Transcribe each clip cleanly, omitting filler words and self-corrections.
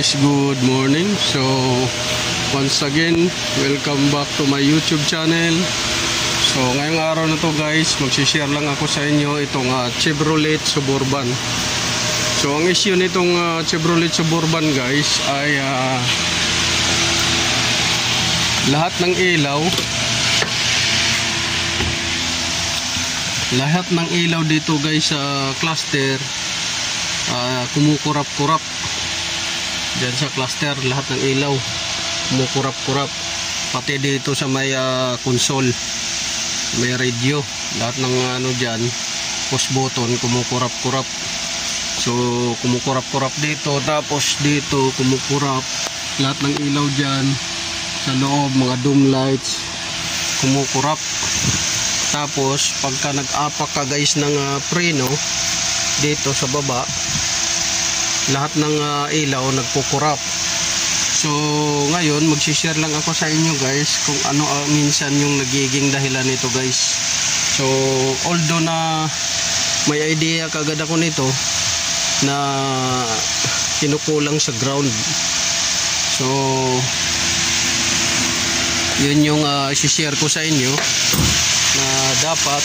guys, good morning. So once again, welcome back to my YouTube channel. So ngayong araw na to guys, magsishare lang ako sa inyo itong Chevrolet Suburban. So ang issue nitong Chevrolet Suburban guys ay lahat ng ilaw dito guys sa cluster kumukurap-kurap. Diyan sa cluster lahat ng ilaw kumukurap-kurap, pati dito sa may console, may radio, lahat ng dyan push button kumukurap-kurap. So kumukurap-kurap dito, tapos dito kumukurap, lahat ng ilaw dyan sa loob, mga dome lights kumukurap. Tapos pagka nag-apak ka guys ng preno dito sa baba, lahat ng ilaw nagkukurap. So ngayon magsishare lang ako sa inyo guys kung ano minsan yung nagiging dahilan nito guys. So although na may idea kagad ako nito na kinukulang sa ground, so yun yung i-share ko sa inyo na dapat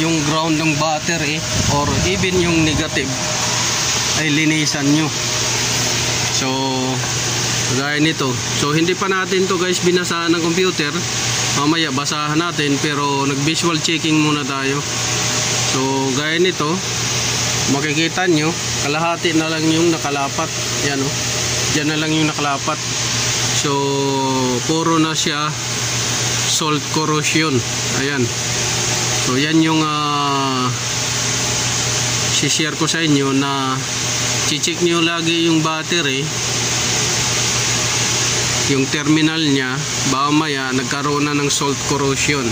yung ground ng battery or even yung negative ay linisan nyo. So gaya nito, so hindi pa natin to guys binasahan ng computer, mamaya basahan natin, pero nag visual checking muna tayo. So gaya nito, makikita nyo kalahati na lang yung nakalapat, yan o, dyan na lang yung nakalapat. So puro na siya salt corrosion, ayan. So yan yung share ko sa inyo na check nyo lagi yung battery, yung terminal nya, baka maya nagkaroon na ng salt corrosion.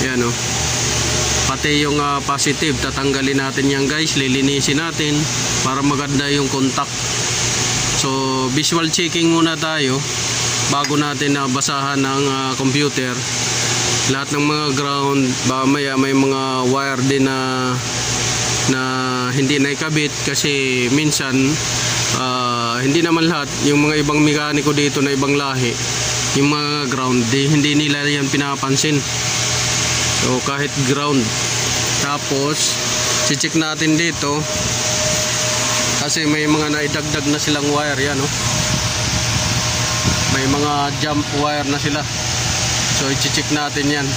Yan o, pati yung positive tatanggalin natin yan guys, lilinisin natin para maganda yung contact. So visual checking muna tayo bago natin basahan ng computer lahat ng mga ground. Baka maya may mga wire din na hindi na ikabit kasi minsan hindi naman lahat, yung mga ibang mekaniko dito na ibang lahi, yung mga ground hindi nila yan pinapansin. So kahit ground, tapos check natin dito kasi may mga naidagdag na silang wire, yan oh. May mga jump wire na sila, so i-check natin yan,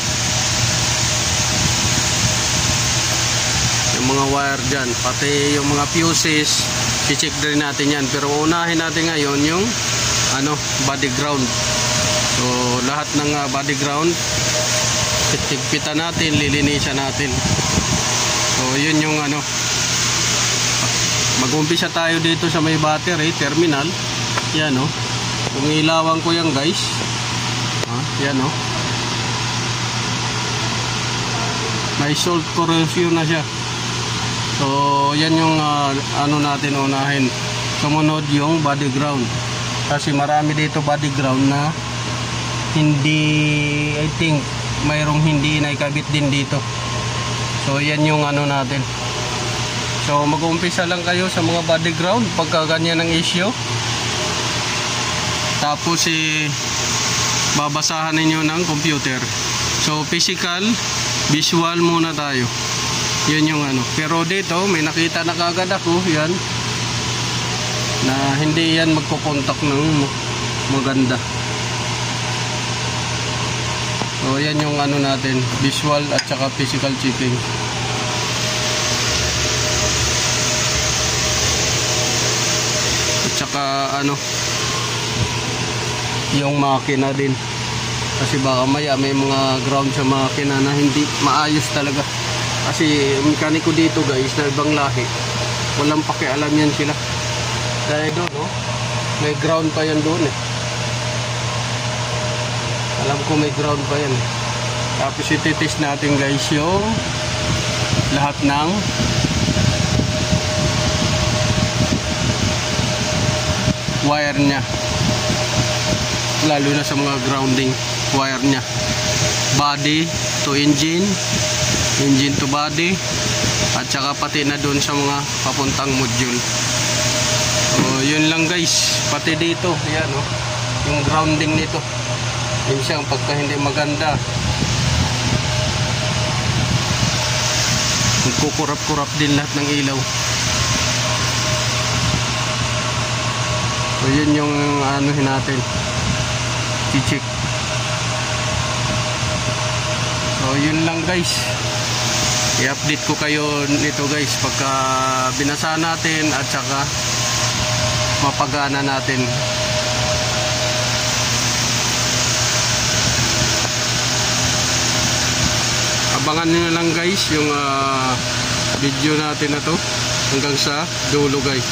yung mga wire dyan, pati yung mga fuses i-check din natin yan. Pero unahin natin ngayon yung body ground. So lahat ng body ground pitan natin, lilinisan natin. So yun yung mag-umpisa tayo dito sa may battery terminal, yan o. Kung ilawan ko yan guys, yan o, may salt corrosion na siya. So yan yung natin unahin. Sumunod yung body ground, kasi marami dito body ground na hindi, I think mayroong hindi naikabit din dito. So yan yung natin. So mag-uumpisa lang kayo sa mga body ground pagka ganyan ang issue, tapos babasahan ninyo ng computer. So physical, visual muna tayo, yun yung pero dito may nakita na kagad ako yan na hindi yan magkukontak ng maganda. So yan yung natin, visual at saka physical checking. At saka yung makina din, kasi baka maya may mga ground sa makina na hindi maayos talaga. Kasi mekaniko dito guys na ibang lahi, walang pakialam yan sila. Dahil doon may ground pa yan doon alam ko may ground pa yan. Tapos ititest natin guys yung lahat ng wire nya, lalo na sa mga grounding wire nya, body to engine, engine to body, at saka pati na doon sa mga papuntang module. So yun lang guys, pati dito yan oh, yung grounding nito yun siya pagka hindi maganda, kukurap-kurap din lahat ng ilaw. So yun yung anuhin natin, i-check. So yun lang guys, i-update ko kayo nito guys pagka binasa natin at saka mapagana natin. Abangan nyo na lang guys yung video natin na to hanggang sa dulo guys.